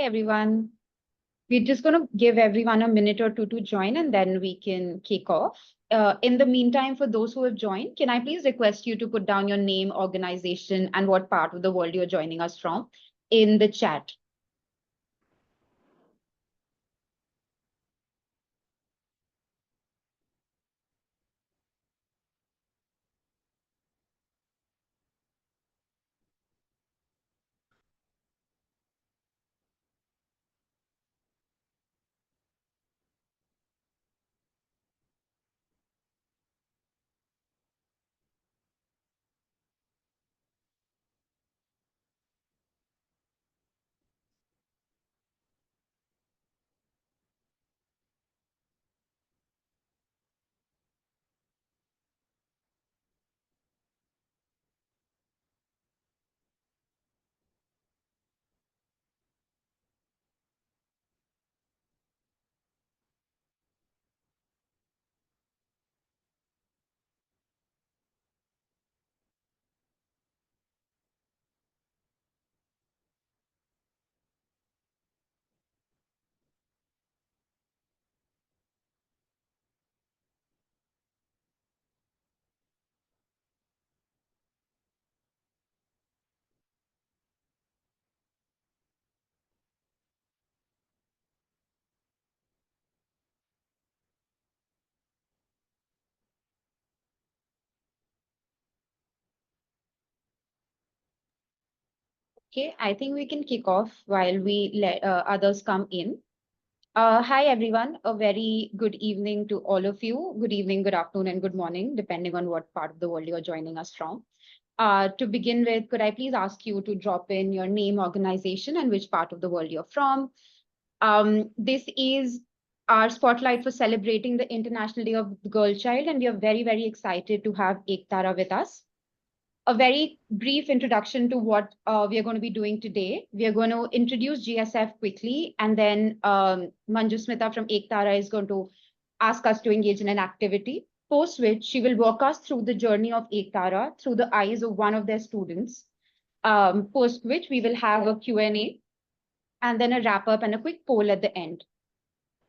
everyone. We're just going to give everyone a minute or two to join and then we can kick off. In the meantime, for those who have joined, can I please request you to put down your name, organization, and what part of the world you're joining us from in the chat? Okay, I think we can kick off while we let others come in. Hi, everyone. A very good evening to all of you. Good evening, good afternoon, and good morning, depending on what part of the world you're joining us from. To begin with, could I please ask you to drop in your name, organization, and which part of the world you're from? This is our spotlight for celebrating the International Day of the Girl Child, and we are very, very excited to have Ektara with us. A very brief introduction to what we are going to be doing today. We are going to introduce GSF quickly, and then Manjusmita from Ektara is going to ask us to engage in an activity, post which she will walk us through the journey of Ektara through the eyes of one of their students, post which we will have a Q&A, and then a wrap up and a quick poll at the end.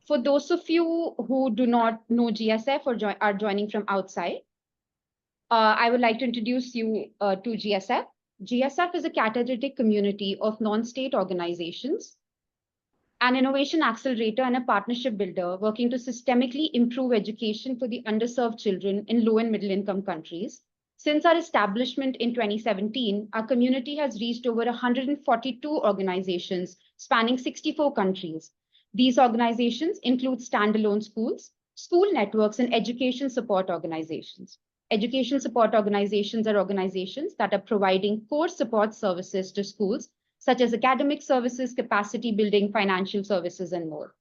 For those of you who do not know GSF or are joining from outside, I would like to introduce you to GSF. GSF is a catalytic community of non-state organizations, an innovation accelerator and a partnership builder working to systemically improve education for the underserved children in low and middle income countries. Since our establishment in 2017, our community has reached over 142 organizations spanning 64 countries. These organizations include standalone schools, school networks, and education support organizations. Education support organizations are organizations that are providing core support services to schools, such as academic services, capacity building, financial services, and more.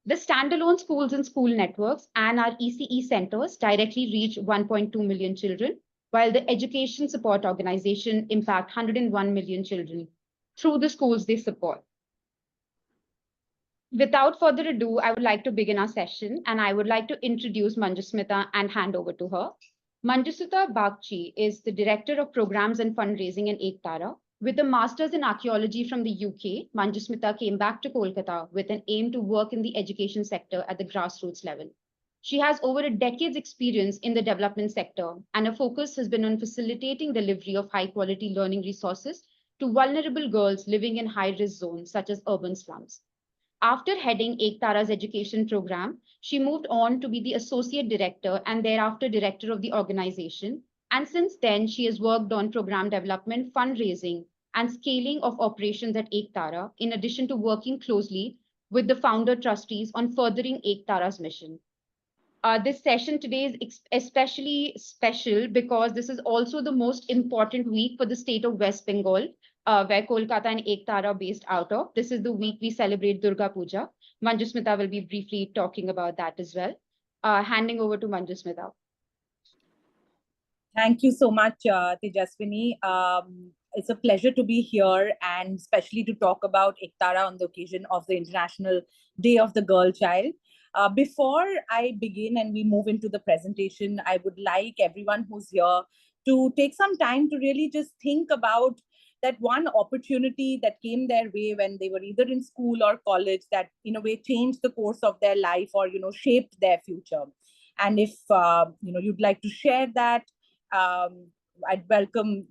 The standalone schools and school networks and our ECE centers directly reach 1.2 million children, while the education support organization impact 101 million children through the schools they support. Without further ado, I would like to begin our session, and I would like to introduce Manjusmita and hand over to her. Manjusmita Bagchi is the Director of Programs and Fundraising in Ektara. With a master's in archaeology from the UK, Manjusmita came back to Kolkata with an aim to work in the education sector at the grassroots level. She has over a decade's experience in the development sector, and her focus has been on facilitating delivery of high-quality learning resources to vulnerable girls living in high-risk zones such as urban slums. After heading Ektara's education program, she moved on to be the associate director and thereafter director of the organization. And since then, she has worked on program development, fundraising, and scaling of operations at Ektara, in addition to working closely with the founder trustees on furthering Ektara's mission. This session today is especially special because this is also the most important week for the state of West Bengal, where Kolkata and Ektara are based out of. This is the week we celebrate Durga Puja. Manjusmita will be briefly talking about that as well. Handing over to Manjusmita. Thank you so much, Tejaswini. It's a pleasure to be here and especially to talk about Ektara on the occasion of the International Day of the Girl Child. Before I begin and we move into the presentation, I would like everyone who's here to take some time to really just think about that one opportunity that came their way when they were either in school or college that in a way changed the course of their life or shaped their future. And if you'd like to share that, I'd welcome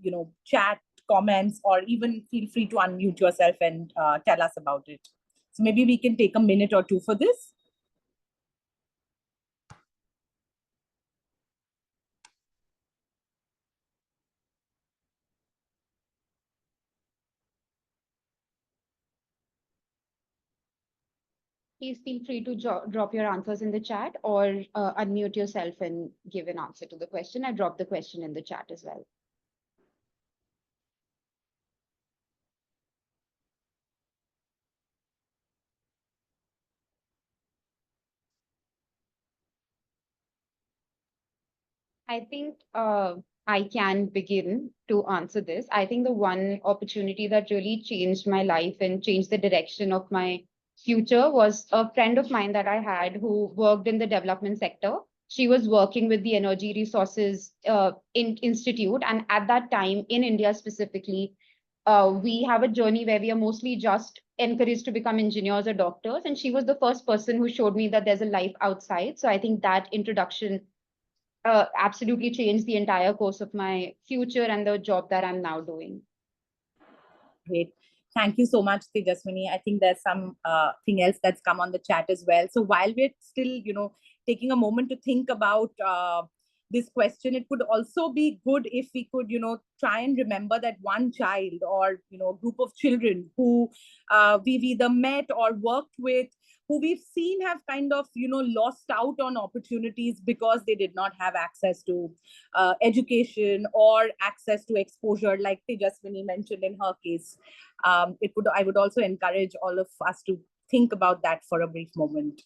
chat, comments, or even feel free to unmute yourself and tell us about it. So maybe we can take a minute or two for this. Please feel free to drop your answers in the chat or unmute yourself and give an answer to the question. I dropped the question in the chat as well. I think I can begin to answer this. I think the one opportunity that really changed my life and changed the direction of my future was a friend of mine that I had who worked in the development sector. She was working with the Energy Resources Institute. And at that time, in India specifically, we have a journey where we are mostly just encouraged to become engineers or doctors. And she was the first person who showed me that there's a life outside. So I think that introduction absolutely changed the entire course of my future and the job that I'm now doing. Great. Thank you so much, Tejaswini. I think there's some thing else that's come on the chat as well. So while we're still, taking a moment to think about this question, it could also be good if we could, try and remember that one child or, group of children who we've either met or worked with, who we've seen have kind of, lost out on opportunities because they did not have access to education or access to exposure, like Tejaswini mentioned in her case. I would also encourage all of us to think about that for a brief moment.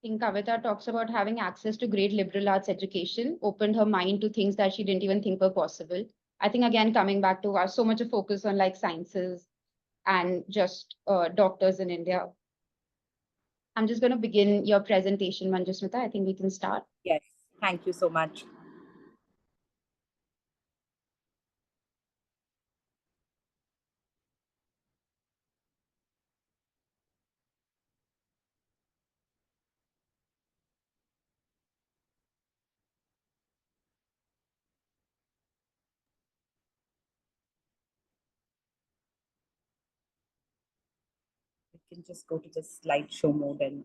I think Kavita talks about having access to great liberal arts education, opened her mind to things that she didn't even think were possible. I think, again, coming back to our so much of focus on like sciences and just doctors in India. I'm just going to begin your presentation, Manjusmita. I think we can start. Yes, thank you so much. We can just go to the slideshow mode and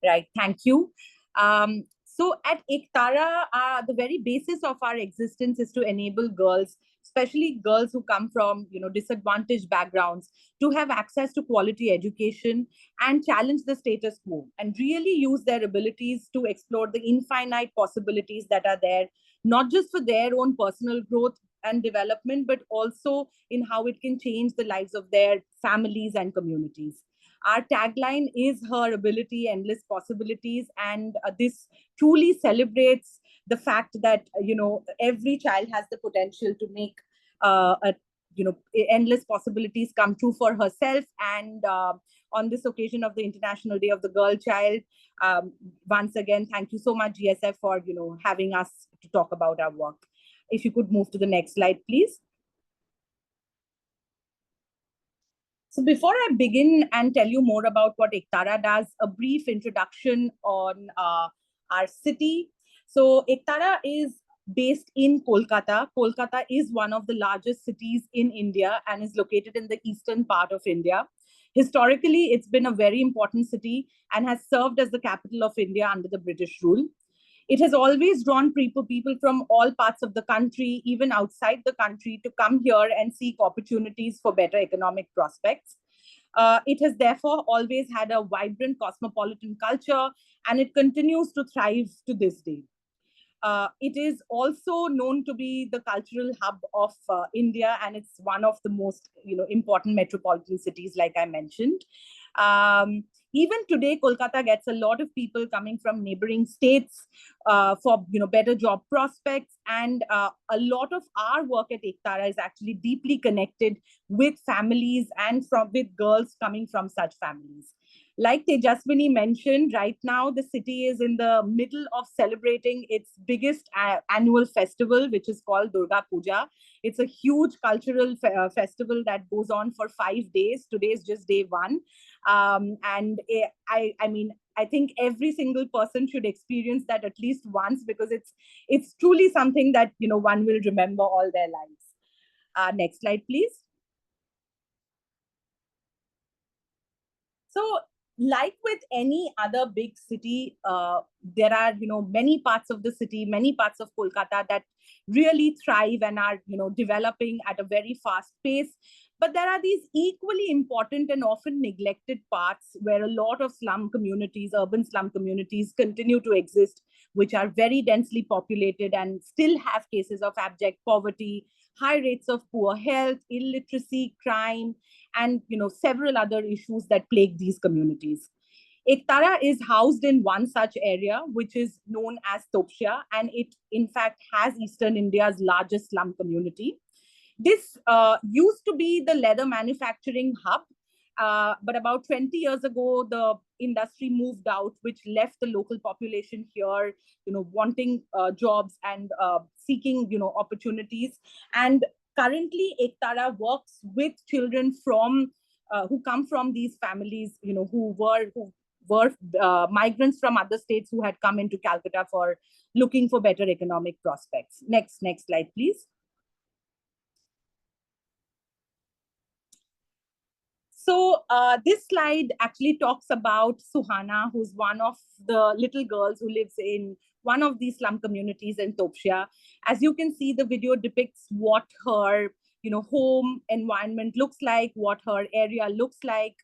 right. Thank you. So at Ektara, the very basis of our existence is to enable girls, especially girls who come from disadvantaged backgrounds, to have access to quality education and challenge the status quo and really use their abilities to explore the infinite possibilities that are there, not just for their own personal growth and development, but also in how it can change the lives of their families and communities. Our tagline is her ability, endless possibilities. And this truly celebrates the fact that, every child has the potential to make endless possibilities come true for herself. And on this occasion of the International Day of the Girl Child, once again, thank you so much, GSF, for, having us to talk about our work. If you could move to the next slide, please. So before I begin and tell you more about what Ektara does, a brief introduction on our city. So Ektara is based in Kolkata. Kolkata is one of the largest cities in India and is located in the eastern part of India. Historically, it's been a very important city and has served as the capital of India under the British rule. It has always drawn people from all parts of the country, even outside the country, to come here and seek opportunities for better economic prospects. It has therefore always had a vibrant cosmopolitan culture, and it continues to thrive to this day. It is also known to be the cultural hub of India, and it's one of the most important metropolitan cities, like I mentioned. Even today, Kolkata gets a lot of people coming from neighboring states for better job prospects, and a lot of our work at Ektara is actually deeply connected with families and with girls coming from such families. Like Tejaswini mentioned, right now the city is in the middle of celebrating its biggest annual festival, which is called Durga Puja. It's a huge cultural festival that goes on for 5 days. Today is just day one. I mean, I think every single person should experience that at least once, because it's truly something that, you know, one will remember all their lives. Next slide, please. So, like with any other big city, there are, you know, many parts of the city, many parts of Kolkata that really thrive and are, you know, developing at a very fast pace. But there are these equally important and often neglected parts where a lot of slum communities, urban slum communities, continue to exist, which are very densely populated and still have cases of abject poverty, high rates of poor health, illiteracy, crime, and, you know, several other issues that plague these communities. Ektara is housed in one such area, which is known as Topshia, and it in fact has Eastern India's largest slum community. This used to be the leather manufacturing hub, but about 20 years ago, the industry moved out, which left the local population here, you know, wanting jobs and seeking, you know, opportunities. And currently, Ektara works with children from who come from these families, you know, who were migrants from other states who had come into Calcutta for looking for better economic prospects. Next slide, please. So this slide actually talks about Suhana, who's one of the little girls who lives in one of these slum communities in Topshia. As you can see, the video depicts what her, you know, home environment looks like, what her area looks like.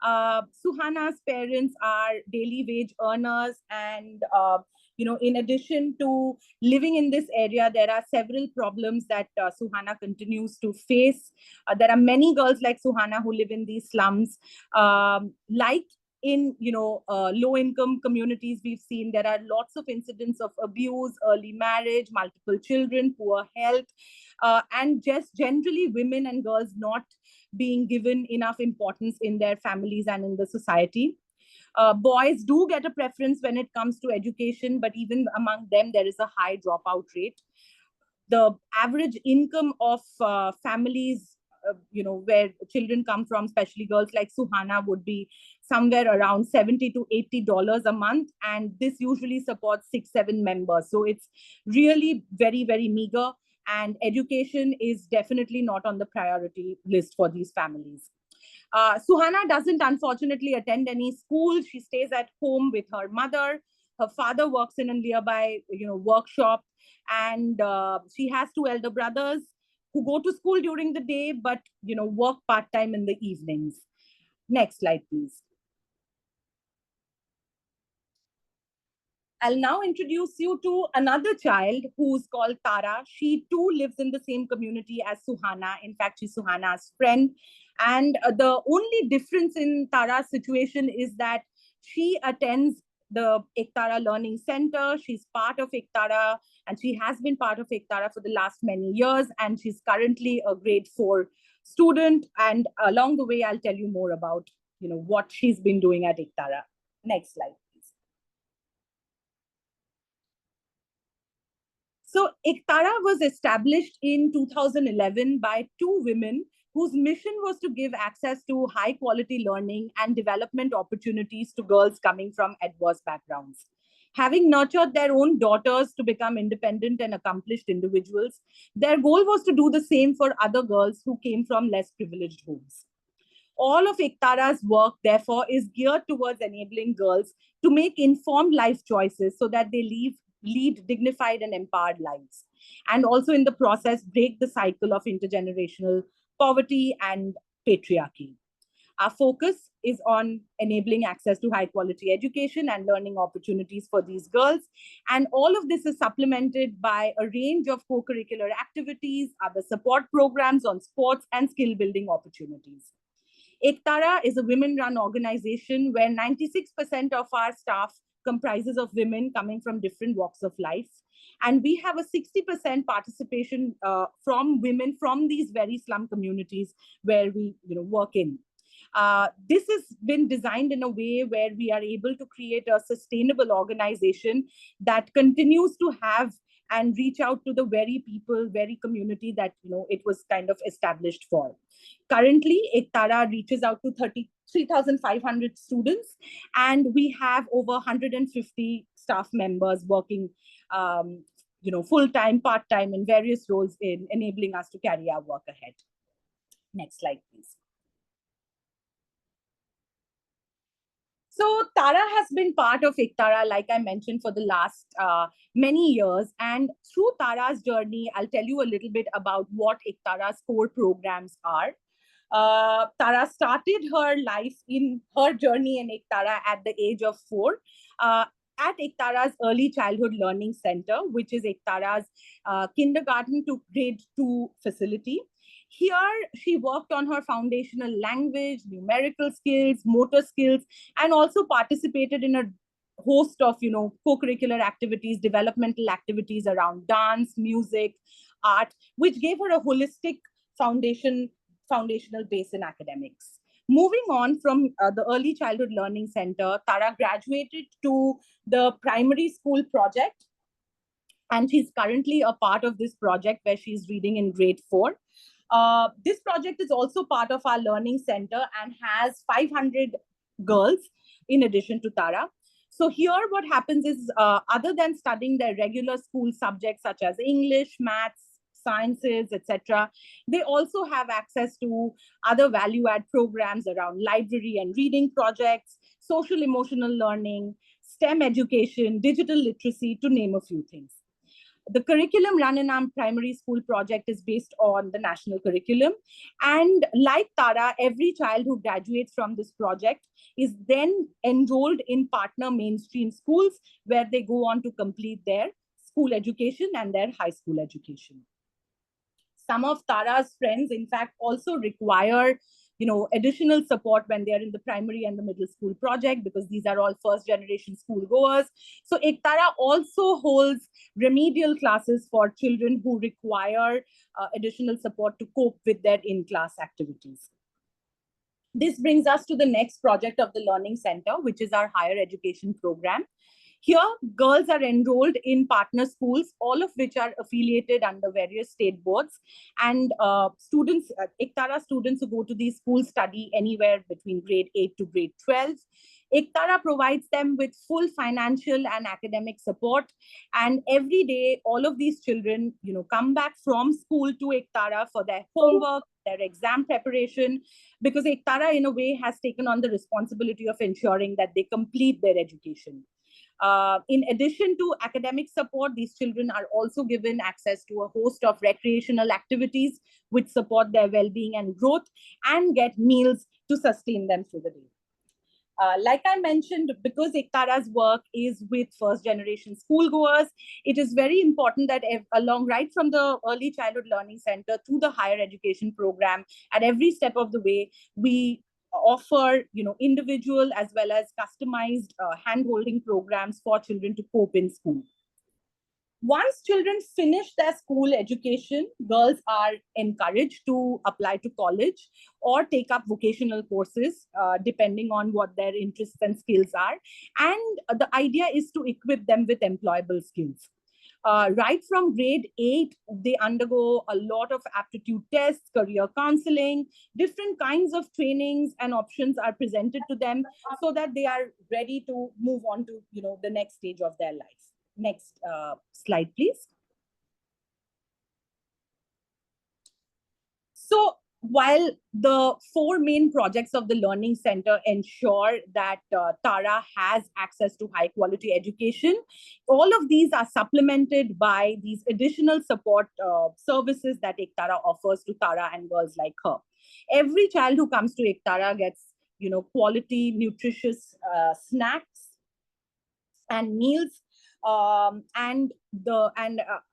Suhana's parents are daily wage earners, and you know, in addition to living in this area, there are several problems that Suhana continues to face. There are many girls like Suhana who live in these slums. Like in, you know, low income communities, we've seen there are lots of incidents of abuse, early marriage, multiple children, poor health, and just generally women and girls not being given enough importance in their families and in the society. Boys do get a preference when it comes to education, but even among them, there is a high dropout rate. The average income of families, you know, where children come from, especially girls like Suhana, would be somewhere around $70 to $80 a month, and this usually supports 6-7 members. So it's really very, very meager, and education is definitely not on the priority list for these families. Suhana doesn't unfortunately attend any school. She stays at home with her mother. Her father works in a nearby, you know, workshop, and she has 2 elder brothers who go to school during the day, but, you know, work part time in the evenings. Next slide, please. I'll now introduce you to another child who's called Tara. She too lives in the same community as Suhana. In fact, she's Suhana's friend. And the only difference in Tara's situation is that she attends the Ektara Learning Center. She's part of Ektara, and she has been part of Ektara for the last many years. And she's currently a grade 4 student. And along the way, I'll tell you more about, you know, what she's been doing at Ektara. Next slide. So Ektara was established in 2011 by 2 women whose mission was to give access to high quality learning and development opportunities to girls coming from adverse backgrounds. Having nurtured their own daughters to become independent and accomplished individuals, their goal was to do the same for other girls who came from less privileged homes. All of Ektara's work, therefore, is geared towards enabling girls to make informed life choices so that they lead dignified and empowered lives. And also, in the process, break the cycle of intergenerational poverty and patriarchy. Our focus is on enabling access to high quality education and learning opportunities for these girls. And all of this is supplemented by a range of co curricular activities, other support programs on sports and skill building opportunities. Ektara is a women-run organization where 96% of our staff comprises of women coming from different walks of life. And we have a 60% participation from women from these very slum communities where we, you know, work in. This has been designed in a way where we are able to create a sustainable organization that continues to have and reach out to the very people, very community that it was kind of established for. Currently, Ektara reaches out to 3,500 students, and we have over 150 staff members working full-time, part-time in various roles in enabling us to carry our work ahead. Next slide, please. So Tara has been part of Ektara, like I mentioned, for the last many years. And through Tara's journey, I'll tell you a little bit about what Ektara's core programs are. Tara started her life in her journey in Ektara at the age of 4. At Ektara's Early Childhood Learning Center, which is Ektara's kindergarten to grade 2 facility. Here, she worked on her foundational language, numerical skills, motor skills, and also participated in a host of, co-curricular activities, developmental activities around dance, music, art, which gave her a holistic foundational base in academics. Moving on from the Early Childhood Learning Center, Tara graduated to the primary school project, and she's currently a part of this project where she's reading in grade 4. This project is also part of our learning center and has 500 girls in addition to Tara. So here what happens is, other than studying their regular school subjects such as English, maths, sciences, etc., they also have access to other value-add programs around library and reading projects, social emotional learning, STEM education, digital literacy, to name a few things. The curriculum run in our primary school project is based on the national curriculum. And like Tara, every child who graduates from this project is then enrolled in partner mainstream schools where they go on to complete their school education and their high school education. Some of Tara's friends, in fact, also require additional support when they are in the primary and the middle school project, because these are all first generation school goers. So Ektara also holds remedial classes for children who require additional support to cope with their in-class activities. This brings us to the next project of the Learning Center, which is our higher education program. Here, girls are enrolled in partner schools, all of which are affiliated under various state boards. And students, Ektara students who go to these schools study anywhere between grade 8 to grade 12. Ektara provides them with full financial and academic support. And every day, all of these children, come back from school to Ektara for their homework, their exam preparation, because Ektara, in a way, has taken on the responsibility of ensuring that they complete their education. In addition to academic support, these children are also given access to a host of recreational activities which support their well-being and growth, and get meals to sustain them through the day. Like I mentioned, because Ektara's work is with first generation schoolgoers, it is very important that right from the Early Childhood Learning Center to the higher education program, at every step of the way, we offer individual as well as customized hand-holding programs for children to cope in school. Once children finish their school education, girls are encouraged to apply to college or take up vocational courses, depending on what their interests and skills are. And the idea is to equip them with employable skills. Right from grade 8, they undergo a lot of aptitude tests, career counseling, different kinds of trainings and options are presented to them so that they are ready to move on to the next stage of their life. Next slide, please. So while the 4 main projects of the Learning Center ensure that Tara has access to high quality education, all of these are supplemented by these additional support services that Ektara offers to Tara and girls like her. Every child who comes to Ektara gets quality, nutritious snacks and meals. And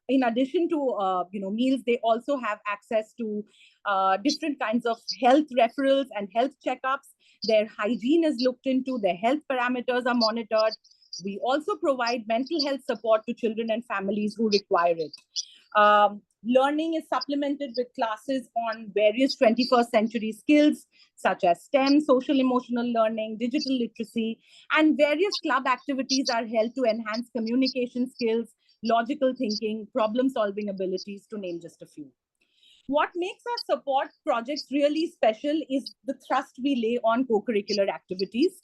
in addition to meals, they also have access to different kinds of health referrals and health checkups. Their hygiene is looked into, their health parameters are monitored. We also provide mental health support to children and families who require it. Learning is supplemented with classes on various 21st century skills such as STEM, social emotional learning, digital literacy, and various club activities are held to enhance communication skills, logical thinking, problem solving abilities, to name just a few. What makes our support projects really special is the thrust we lay on co-curricular activities.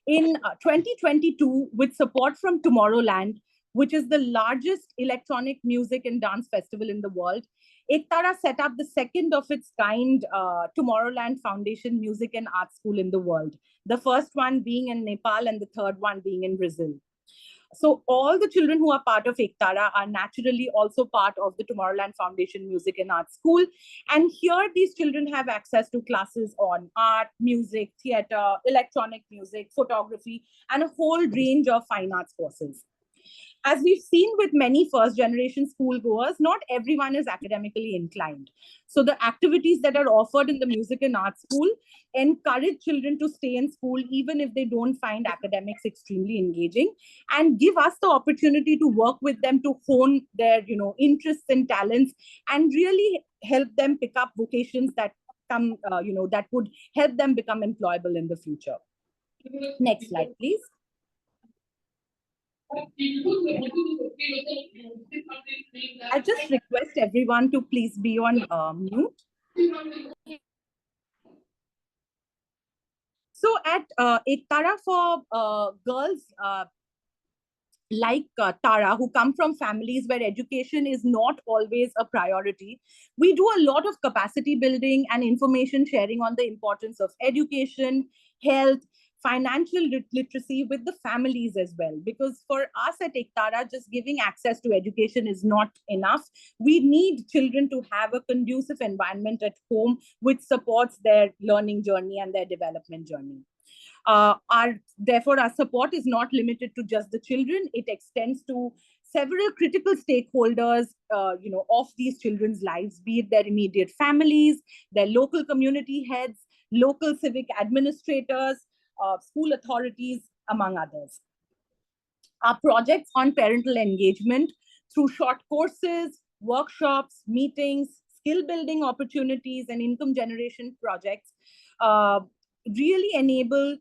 In 2022, with support from Tomorrowland, which is the largest electronic music and dance festival in the world, Ektara set up the second of its kind Tomorrowland Foundation Music and Art School in the world. The first one being in Nepal and the third one being in Brazil. So all the children who are part of Ektara are naturally also part of the Tomorrowland Foundation Music and Art School. And here these children have access to classes on art, music, theater, electronic music, photography, and a whole range of fine arts courses. As we've seen with many first generation schoolgoers, not everyone is academically inclined. So the activities that are offered in the music and art school encourage children to stay in school even if they don't find academics extremely engaging, and give us the opportunity to work with them to hone their interests and talents, and really help them pick up vocations that come that would help them become employable in the future. Next slide, please. I just request everyone to please be on mute. So at Ektara for girls like Tara, who come from families where education is not always a priority, we do a lot of capacity building and information sharing on the importance of education, health, financial literacy with the families as well. Because for us at Ektara, just giving access to education is not enough. We need children to have a conducive environment at home which supports their learning journey and their development journey. Therefore, our support is not limited to just the children. It extends to several critical stakeholders, of these children's lives, be it their immediate families, their local community heads, local civic administrators, school authorities, among others. Our projects on parental engagement through short courses, workshops, meetings, skill building opportunities, and income generation projects really enable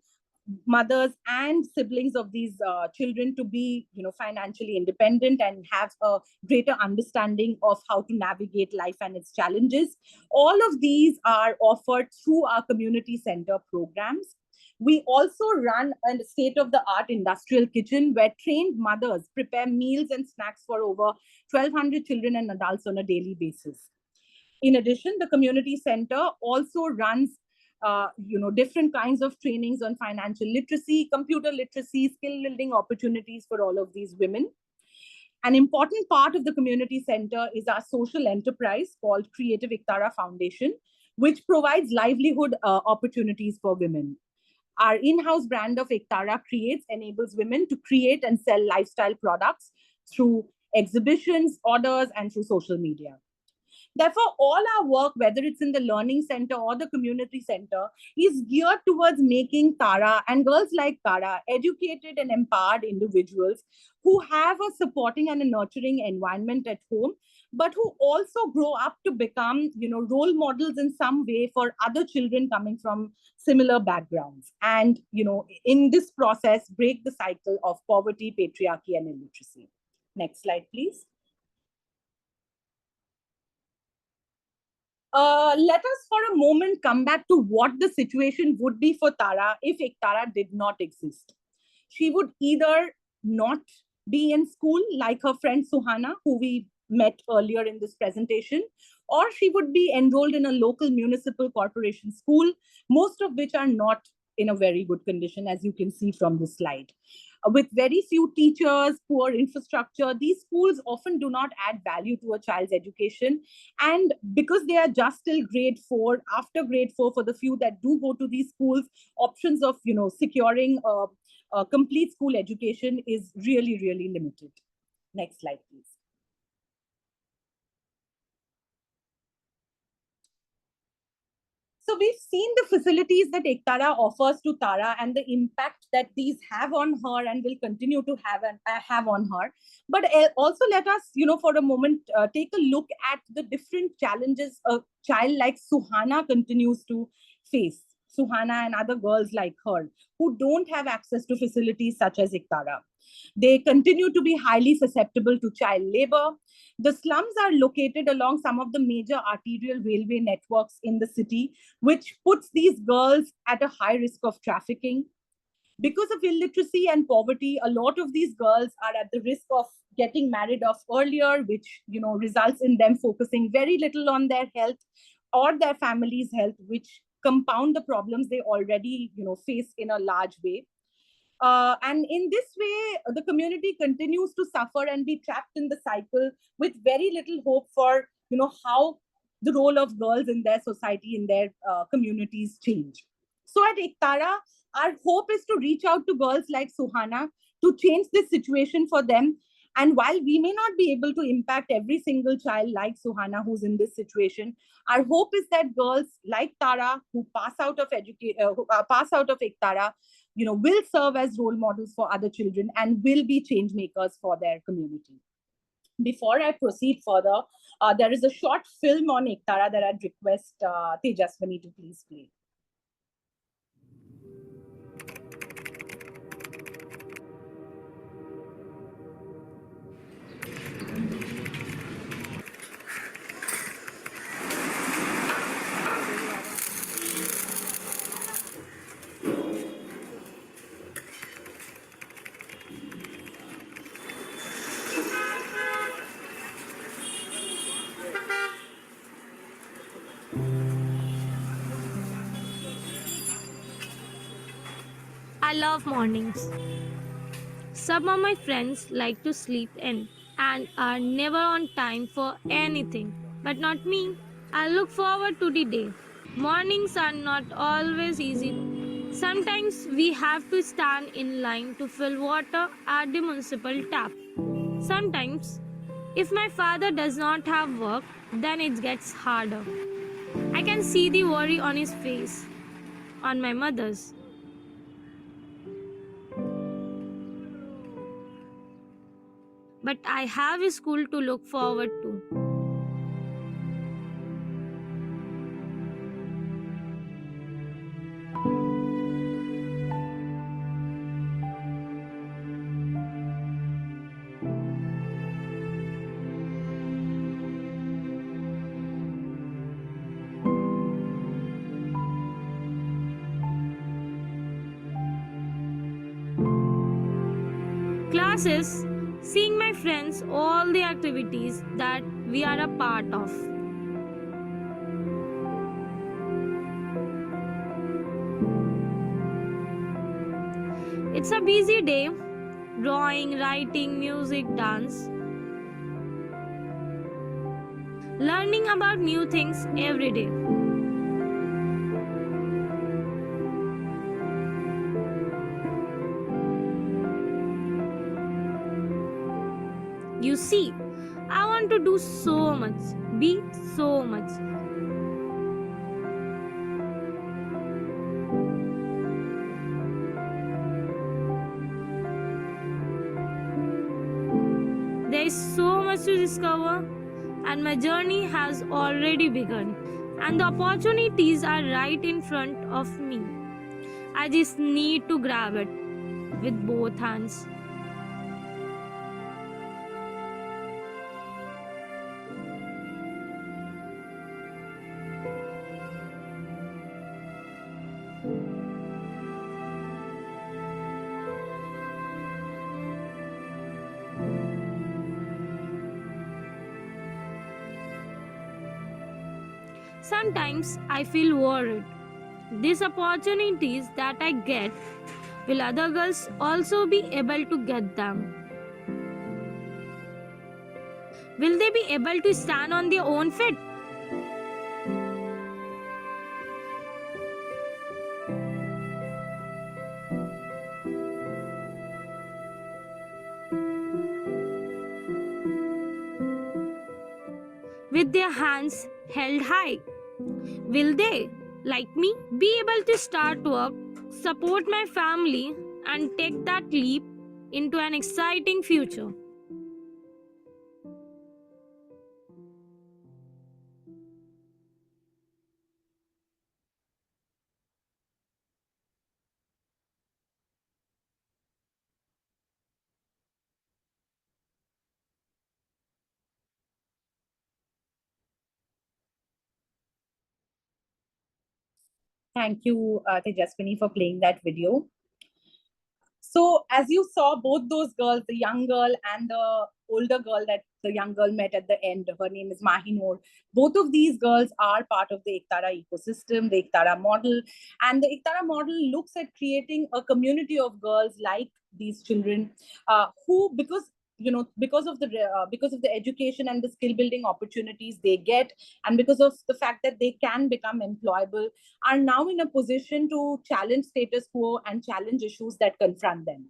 mothers and siblings of these children to be financially independent and have a greater understanding of how to navigate life and its challenges. All of these are offered through our community center programs. We also run a state-of-the-art industrial kitchen where trained mothers prepare meals and snacks for over 1,200 children and adults on a daily basis. In addition, the community center also runs different kinds of trainings on financial literacy, computer literacy, skill building opportunities for all of these women. An important part of the community center is our social enterprise called Creative Ektara Foundation, which provides livelihood opportunities for women. Our in-house brand of Ektara Creates enables women to create and sell lifestyle products through exhibitions, orders, and through social media. Therefore, all our work, whether it's in the learning center or the community center, is geared towards making Tara and girls like Tara educated and empowered individuals who have a supporting and a nurturing environment at home, but who also grow up to become, role models in some way for other children coming from similar backgrounds. And, in this process, break the cycle of poverty, patriarchy, and illiteracy. Next slide, please. Let us for a moment come back to what the situation would be for Tara if Ektara did not exist. She would either not be in school like her friend Suhana, who we met earlier in this presentation, or she would be enrolled in a local municipal corporation school, most of which are not in a very good condition, as you can see from this slide. With very few teachers, poor infrastructure, these schools often do not add value to a child's education. And because they are just till grade 4, after grade 4, for the few that do go to these schools, options of securing a complete school education is really, really limited. Next slide, please. So we've seen the facilities that Ektara offers to Tara and the impact that these have on her and will continue to have on her. But also let us, for a moment, take a look at the different challenges a child like Suhana continues to face. Suhana and other girls like her who don't have access to facilities such as Ektara. They continue to be highly susceptible to child labor. The slums are located along some of the major arterial railway networks in the city, which puts these girls at a high risk of trafficking. Because of illiteracy and poverty, a lot of these girls are at the risk of getting married off earlier, which results in them focusing very little on their health or their family's health, which compound the problems they already face in a large way. And in this way, the community continues to suffer and be trapped in the cycle with very little hope for, how the role of girls in their society, in their communities change. So at Ektara, our hope is to reach out to girls like Suhana to change this situation for them. And while we may not be able to impact every single child like Suhana who's in this situation, our hope is that girls like Tara who pass out of Ektara will serve as role models for other children and will be change makers for their community. Before I proceed further, there is a short film on Ektara that I'd request Tejaswini to please play. I love mornings. Some of my friends like to sleep in and are never on time for anything, but not me. I look forward to the day. Mornings are not always easy. Sometimes we have to stand in line to fill water at the municipal tap. Sometimes, if my father does not have work, then it gets harder. I can see the worry on his face, on my mother's. But I have a school to look forward to. Classes, seeing my friends, all the activities that we are a part of. It's a busy day, drawing, writing, music, dance. Learning about new things every day. You see, I want to do so much, be so much. There is so much to discover, and my journey has already begun, and the opportunities are right in front of me. I just need to grab it with both hands. Sometimes I feel worried. These opportunities that I get, will other girls also be able to get them? Will they be able to stand on their own feet? With their hands held high? Will they? like me, be able to start work, support my family, and take that leap into an exciting future. Thank you, Tejaswini, for playing that video. So, as you saw, both those girls, the young girl and the older girl that the young girl met at the end, her name is Mahinoor. Both of these girls are part of the Ektara ecosystem, the Ektara model. And the Ektara model looks at creating a community of girls like these children who, because of the education and the skill building opportunities they get, and because of the fact that they can become employable, are now in a position to challenge status quo and challenge issues that confront them.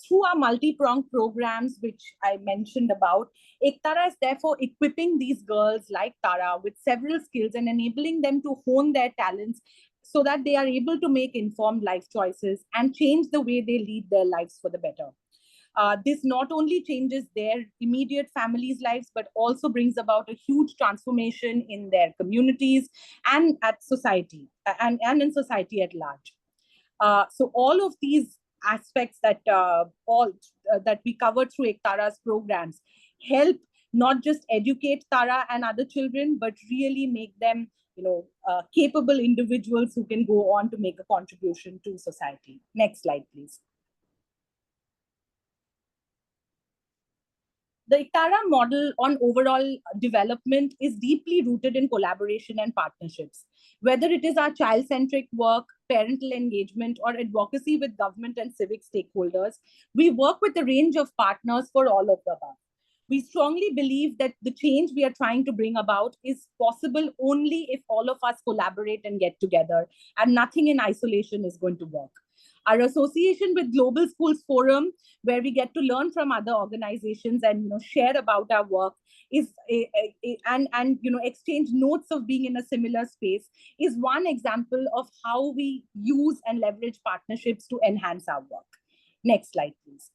Through our multi-pronged programs, which I mentioned about, Ektara is therefore equipping these girls like Tara with several skills and enabling them to hone their talents so that they are able to make informed life choices and change the way they lead their lives for the better. This not only changes their immediate families' lives, but also brings about a huge transformation in their communities and at society and in society at large. So all of these aspects that we cover through Ektara's programs help not just educate Tara and other children, but really make them capable individuals who can go on to make a contribution to society. Next slide, please. The Ektara model on overall development is deeply rooted in collaboration and partnerships. Whether it is our child centric work, parental engagement, or advocacy with government and civic stakeholders, we work with a range of partners for all of the above. We strongly believe that the change we are trying to bring about is possible only if all of us collaborate and get together, and nothing in isolation is going to work. Our association with Global Schools Forum, where we get to learn from other organizations and share about our work, is and exchange notes of being in a similar space, is one example of how we use and leverage partnerships to enhance our work. Next slide, please.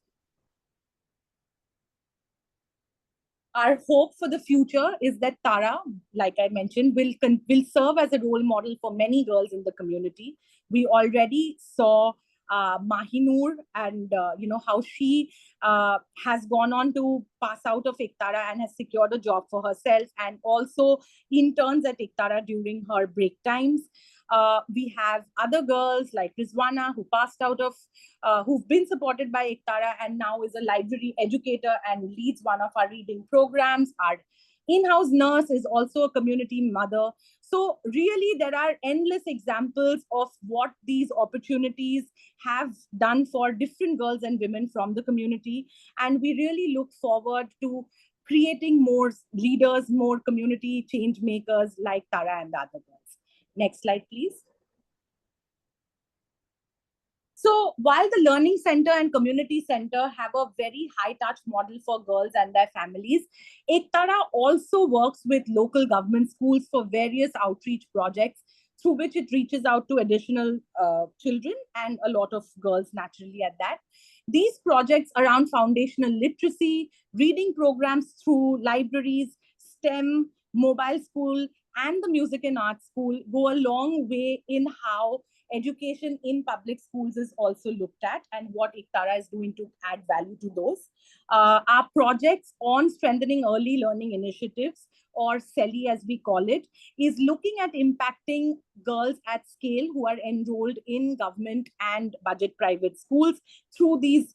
Our hope for the future is that Tara, like I mentioned, will serve as a role model for many girls in the community. We already saw Mahinoor and how she has gone on to pass out of Ektara and has secured a job for herself, and also interns at Ektara during her break times. We have other girls like Rizwana who passed out of, who've been supported by Ektara and now is a library educator and leads one of our reading programs. Our in-house nurse is also a community mother. So really, there are endless examples of what these opportunities have done for different girls and women from the community. And we really look forward to creating more leaders, more community change makers like Tara and the other girls. Next slide, please. So while the Learning Center and Community Center have a very high touch model for girls and their families, Ektara also works with local government schools for various outreach projects through which it reaches out to additional children and a lot of girls naturally at that. These projects around foundational literacy, reading programs through libraries, STEM, mobile school, and the music and arts school go a long way in how education in public schools is also looked at and what Ektara is doing to add value to those. Our projects on strengthening early learning initiatives, or SELI as we call it, is looking at impacting girls at scale who are enrolled in government and budget private schools through these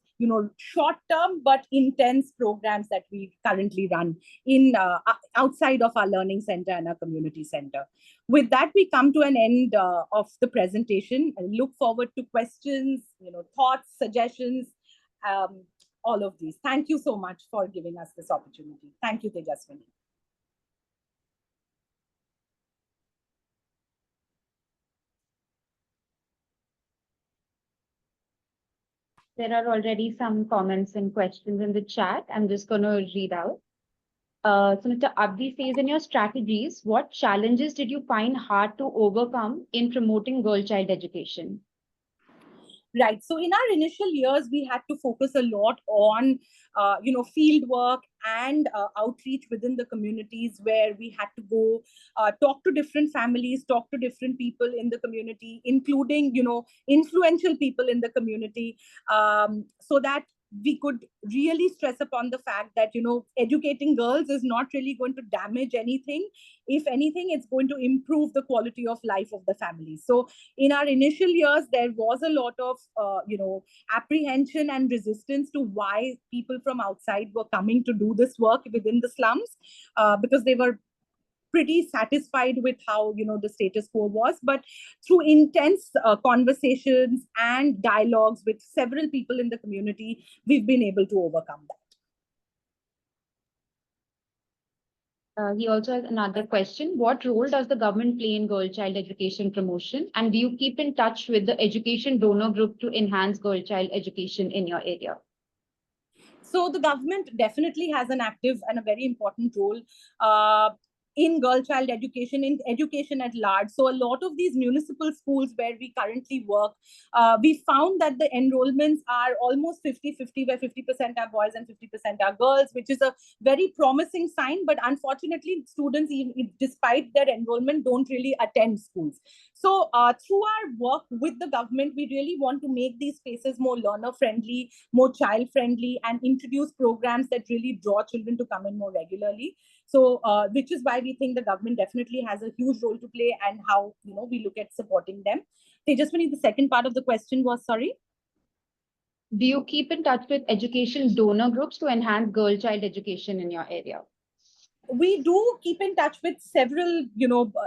short-term but intense programs that we currently run in outside of our learning center and our community center. With that, we come to an end of the presentation. I look forward to questions, thoughts, suggestions, all of these. Thank you so much for giving us this opportunity. Thank you, Tejaswini. There are already some comments and questions in the chat. I'm just going to read out. So Mr. Abdi says, in your strategies, what challenges did you find hard to overcome in promoting girl child education? Right. So in our initial years, we had to focus a lot on, field work and outreach within the communities, where we had to go talk to different families, talk to different people in the community, including, influential people in the community, so that we could really stress upon the fact that, educating girls is not really going to damage anything. If anything, it's going to improve the quality of life of the family. So in our initial years, there was a lot of apprehension and resistance to why people from outside were coming to do this work within the slums, because they were pretty satisfied with how the status quo was. But through intense conversations and dialogues with several people in the community, we've been able to overcome that. He also has another question. What role does the government play in girl child education promotion? And do you keep in touch with the education donor group to enhance girl child education in your area? So the government definitely has an active and a very important role uh, in girl child education, in education at large. So a lot of these municipal schools where we currently work, we found that the enrollments are almost 50-50, where 50% are boys and 50% are girls, which is a very promising sign. But unfortunately, students, even despite their enrollment, don't really attend schools. So through our work with the government, we really want to make these spaces more learner friendly, more child friendly, and introduce programs that really draw children to come in more regularly. So which is why we think the government definitely has a huge role to play, and how we look at supporting them. Tejaswini, the second part of the question was, sorry. Do you keep in touch with education donor groups to enhance girl child education in your area? We do keep in touch with several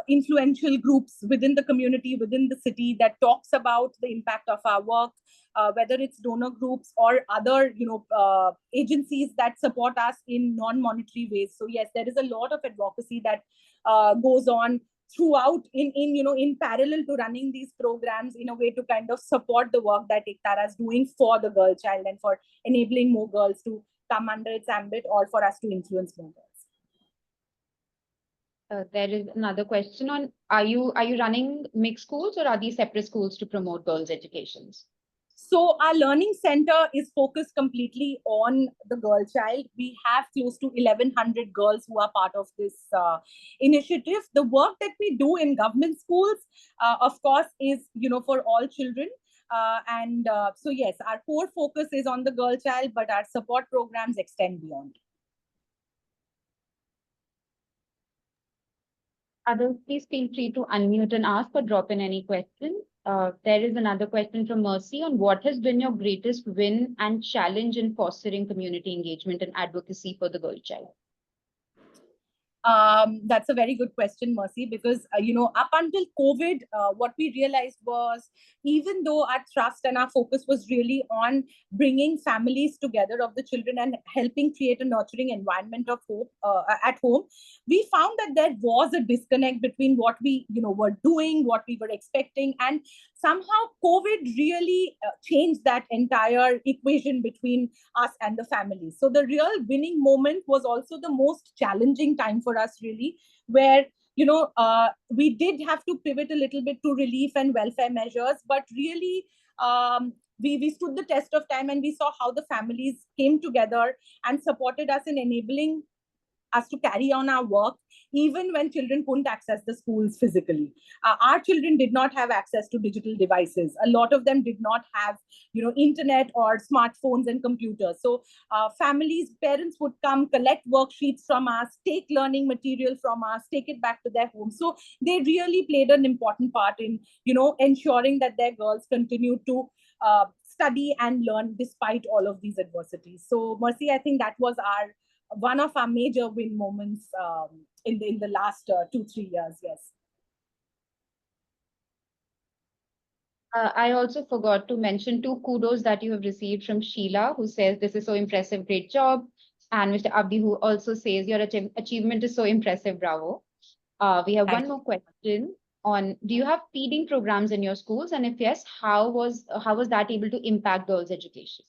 influential groups within the community, within the city, that talks about the impact of our work, whether it's donor groups or other agencies that support us in non-monetary ways. So yes, there is a lot of advocacy that goes on throughout, in parallel to running these programs, in a way to kind of support the work that Ektara is doing for the girl child, and for enabling more girls to come under its ambit, or for us to influence more girls. There is another question on, are you running mixed schools, or are these separate schools to promote girls' educations? So our learning center is focused completely on the girl child. We have close to 1,100 girls who are part of this initiative. The work that we do in government schools, of course, is for all children. So yes, our core focus is on the girl child, but our support programs extend beyond. Others, please feel free to unmute and ask or drop in any questions. There is another question from Mercy on, what has been your greatest win and challenge in fostering community engagement and advocacy for the girl child? That's a very good question, Mercy, because up until COVID, what we realized was, even though our trust and our focus was really on bringing families together of the children and helping create a nurturing environment of hope at home, we found that there was a disconnect between what we were doing, what we were expecting, and somehow COVID really changed that entire equation between us and the family. So the real winning moment was also the most challenging time for us, really, where we did have to pivot a little bit to relief and welfare measures, but really we stood the test of time, and we saw how the families came together and supported us in enabling us to carry on our work, even when children couldn't access the schools physically. Our children did not have access to digital devices. A lot of them did not have, internet or smartphones and computers. So families, parents would come, collect worksheets from us, take learning material from us, take it back to their homes. So they really played an important part in, ensuring that their girls continue to study and learn despite all of these adversities. So Mercy, I think that was one of our major win moments in the last 2-3 years. Yes. I also forgot to mention 2 kudos that you have received from Sheila, who says, this is so impressive, great job. And Mr. Abdi, who also says, your achievement is so impressive, bravo. We have one more question on, do you have feeding programs in your schools? And if yes, how was that able to impact girls' education?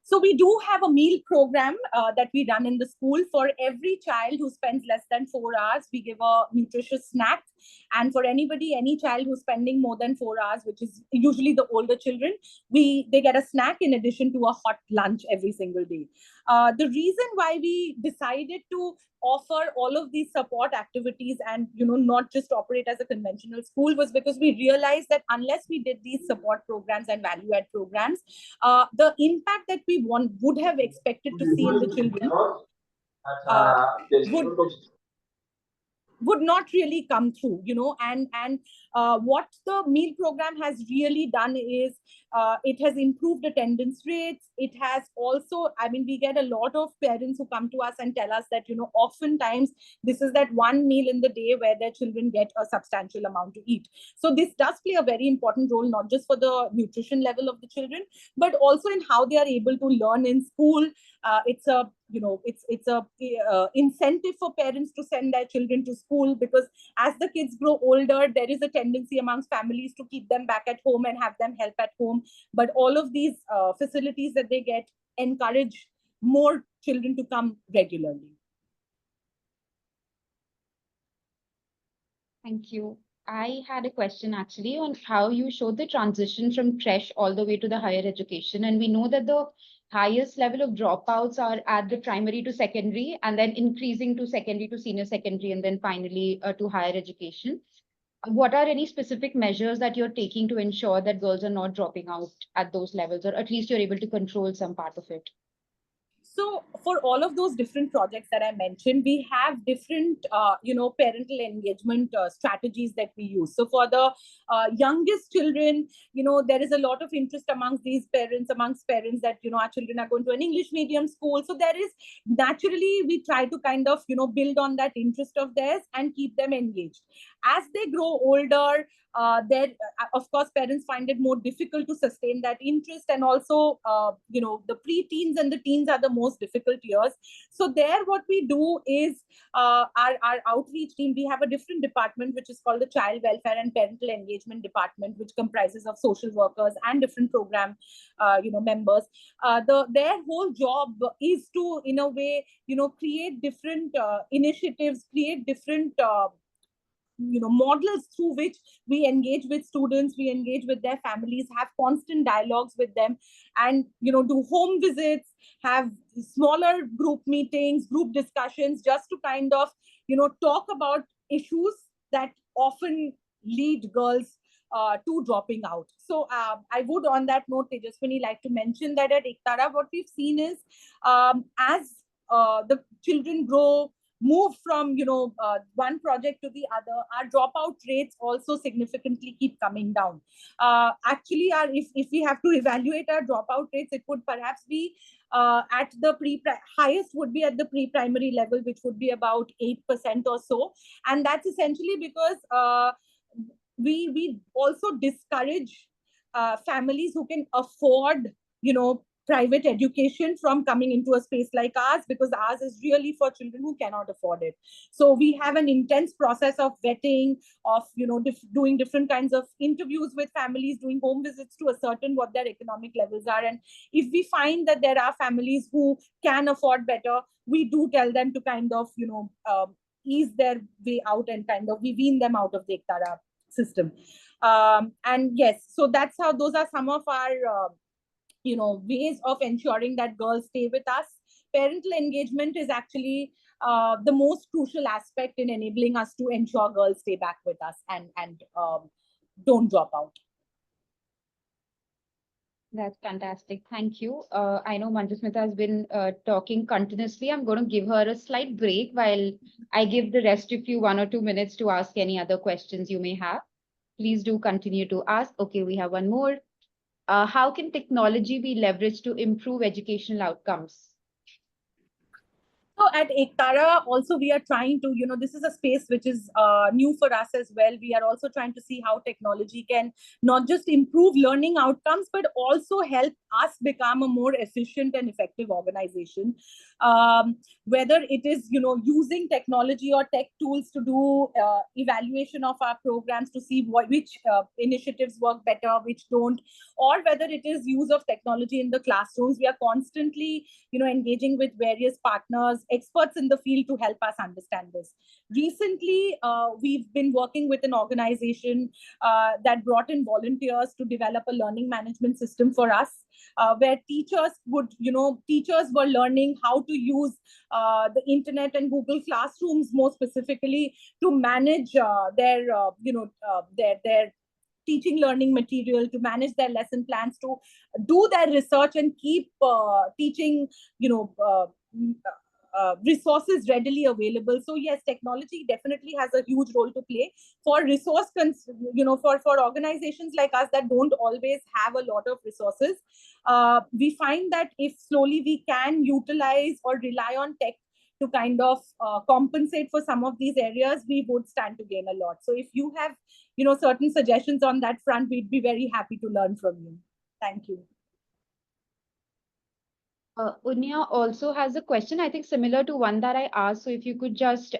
So we do have a meal program that we run in the school. For every child who spends less than 4 hours, we give a nutritious snack. And for any child who's spending more than 4 hours, which is usually the older children, they get a snack in addition to a hot lunch every single day. The reason why we decided to offer all of these support activities and not just operate as a conventional school was because we realized that unless we did these support programs and value add programs, the impact that we would have expected to see in the children would not really come through, and what the meal program has really done is it has improved attendance rates. It has also, we get a lot of parents who come to us and tell us that oftentimes this is that one meal in the day where their children get a substantial amount to eat. So this does play a very important role, not just for the nutrition level of the children, but also in how they are able to learn in school. It's a incentive for parents to send their children to school, because as the kids grow older, there is a tendency amongst families to keep them back at home and have them help at home. But all of these facilities that they get encourage more children to come regularly. Thank you. I had a question actually on how you showed the transition from creche all the way to the higher education. And we know that the highest level of dropouts are at the primary to secondary, and then increasing to secondary to senior secondary, and then finally to higher education. What are any specific measures that you're taking to ensure that girls are not dropping out at those levels, or at least you're able to control some part of it? So for all of those different projects that I mentioned, we have different, parental engagement strategies that we use. So for the youngest children, there is a lot of interest amongst parents that, our children are going to an English medium school. So there is naturally, we try to kind of, build on that interest of theirs and keep them engaged. As they grow older, of course, parents find it more difficult to sustain that interest. And also, the pre-teens and the teens are the most difficult years. So there, what we do is our outreach team, we have a different department, which is called the Child Welfare and Parental Engagement Department, which comprises of social workers and different program, members. Their whole job is to, in a way, create different initiatives, create different models through which we engage with students, we engage with their families, have constant dialogues with them, and do home visits, have smaller group meetings, group discussions, just to kind of talk about issues that often lead girls to dropping out. So I would, on that note, Tejaswini, like to mention that at Ektara, what we've seen is as the children move from one project to the other, our dropout rates also significantly keep coming down. Actually, if we have to evaluate our dropout rates, it would perhaps be at the highest would be at the pre-primary level, which would be about 8% or so. And that's essentially because we also discourage families who can afford private education from coming into a space like ours, because ours is really for children who cannot afford it. So we have an intense process of vetting, of doing different kinds of interviews with families, doing home visits to ascertain what their economic levels are. And if we find that there are families who can afford better, we do tell them to kind of ease their way out and kind of we wean them out of the Ektara system. And yes, so that's how those are some of our ways of ensuring that girls stay with us. Parental engagement is actually the most crucial aspect in enabling us to ensure girls stay back with us and don't drop out. That's fantastic. Thank you. I know Manjusmita has been talking continuously. I'm going to give her a slight break while I give the rest of you 1 or 2 minutes to ask any other questions you may have. Please do continue to ask. Okay, we have one more. How can technology be leveraged to improve educational outcomes? So at Ektara, also we are trying to, this is a space which is new for us as well. We are also trying to see how technology can not just improve learning outcomes, but also help us become a more efficient and effective organization. Whether it is, using technology or tech tools to do evaluation of our programs to see which initiatives work better, which don't, or whether it is use of technology in the classrooms. We are constantly engaging with various partners, experts in the field to help us understand this. Recently, we've been working with an organization that brought in volunteers to develop a learning management system for us, where teachers were learning how to use the internet and Google Classrooms more specifically to manage their teaching learning material, to manage their lesson plans, to do their research and keep teaching resources readily available. So yes, technology definitely has a huge role to play for for organizations like us that don't always have a lot of resources. We find that if slowly we can utilize or rely on tech to kind of compensate for some of these areas, we would stand to gain a lot. So if you have certain suggestions on that front, we'd be very happy to learn from you. Thank you. Unya also has a question, I think similar to one that I asked. So if you could just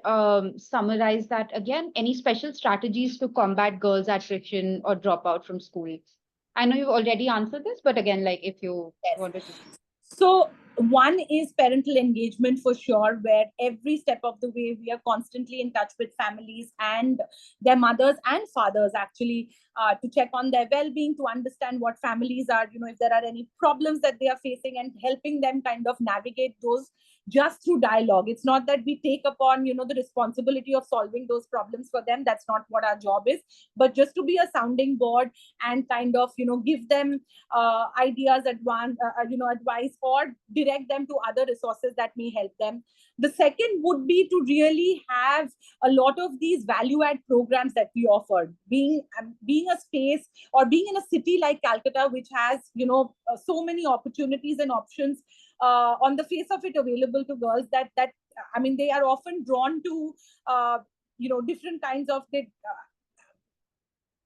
summarize that again, any special strategies to combat girls' attrition or dropout from school? I know you've already answered this, but again, like if you wanted to. So one is parental engagement for sure, where every step of the way we are constantly in touch with families and their mothers and fathers actually, to check on their well-being, to understand what families are, if there are any problems that they are facing, and helping them kind of navigate those just through dialogue. It's not that we take upon the responsibility of solving those problems for them. That's not what our job is, but just to be a sounding board and kind of give them ideas, advice, or direct them to other resources that may help them. The second would be to really have a lot of these value add programs that we offer. Being a space or being in a city like Calcutta, which has so many opportunities and options on the face of it available to girls, that they are often drawn to different kinds of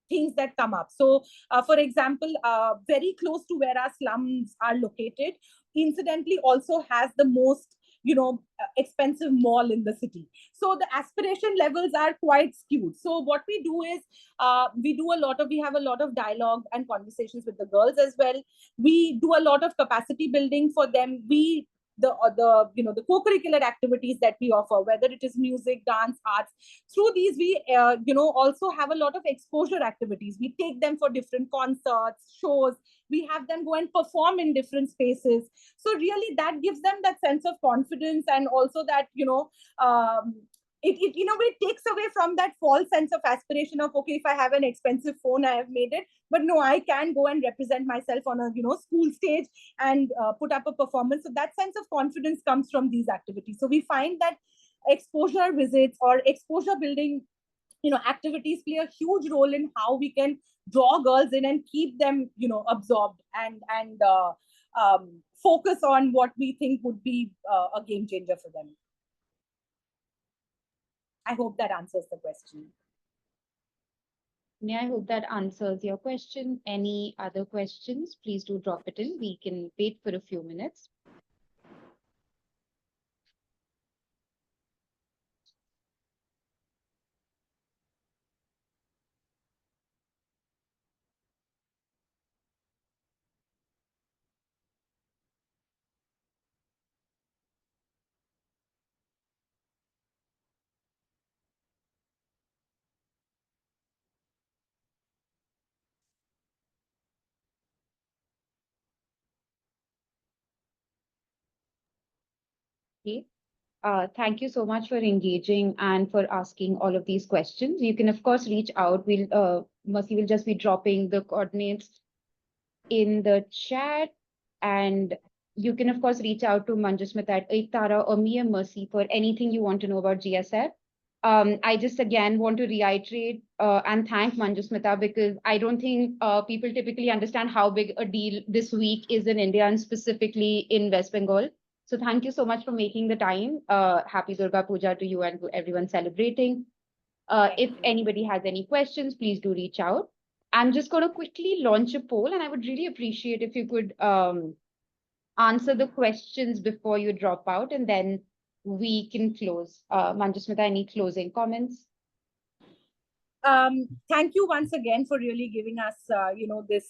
things that come up. So, for example, very close to where our slums are located, incidentally also has the most expensive mall in the city. So the aspiration levels are quite skewed. So what we do is we have a lot of dialogue and conversations with the girls as well. We do a lot of capacity building for them. The co-curricular activities that we offer, whether it is music, dance, arts, through these we also have a lot of exposure activities. We take them for different concerts, shows. We have them go and perform in different spaces. So really that gives them that sense of confidence, and also that it in a way takes away from that false sense of aspiration of, okay, if I have an expensive phone, I have made it. But no, I can go and represent myself on a school stage and put up a performance. So that sense of confidence comes from these activities. So we find that exposure visits or exposure building activities play a huge role in how we can draw girls in and keep them absorbed and focus on what we think would be a game changer for them. I hope that answers the question. Yeah, I hope that answers your question. Any other questions, please do drop it in. We can wait for a few minutes. Okay. Thank you so much for engaging and for asking all of these questions. You can, of course, reach out. Mercy will just be dropping the coordinates in the chat. And you can, of course, reach out to Manjusmita at Ektara or me and Mercy for anything you want to know about GSF. I just again want to reiterate and thank Manjusmita, because I don't think people typically understand how big a deal this week is in India and specifically in West Bengal. So thank you so much for making the time. Happy Durga Puja to you and to everyone celebrating. If anybody has any questions, please do reach out. I'm just going to quickly launch a poll, and I would really appreciate if you could answer the questions before you drop out, and then we can close. Manjusmita, any closing comments? Thank you once again for really giving us, this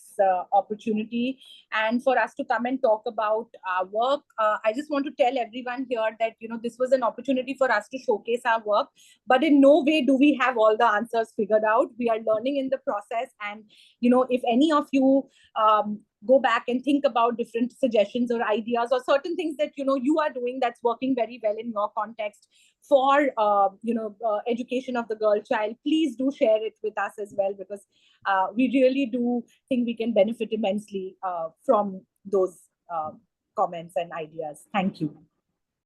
opportunity and for us to come and talk about our work. I just want to tell everyone here that, this was an opportunity for us to showcase our work, but in no way do we have all the answers figured out. We are learning in the process. And, if any of you go back and think about different suggestions or ideas or certain things that, you are doing that's working very well in your context for education of the girl child, please do share it with us as well, because we really do think we can benefit immensely from those comments and ideas. Thank you.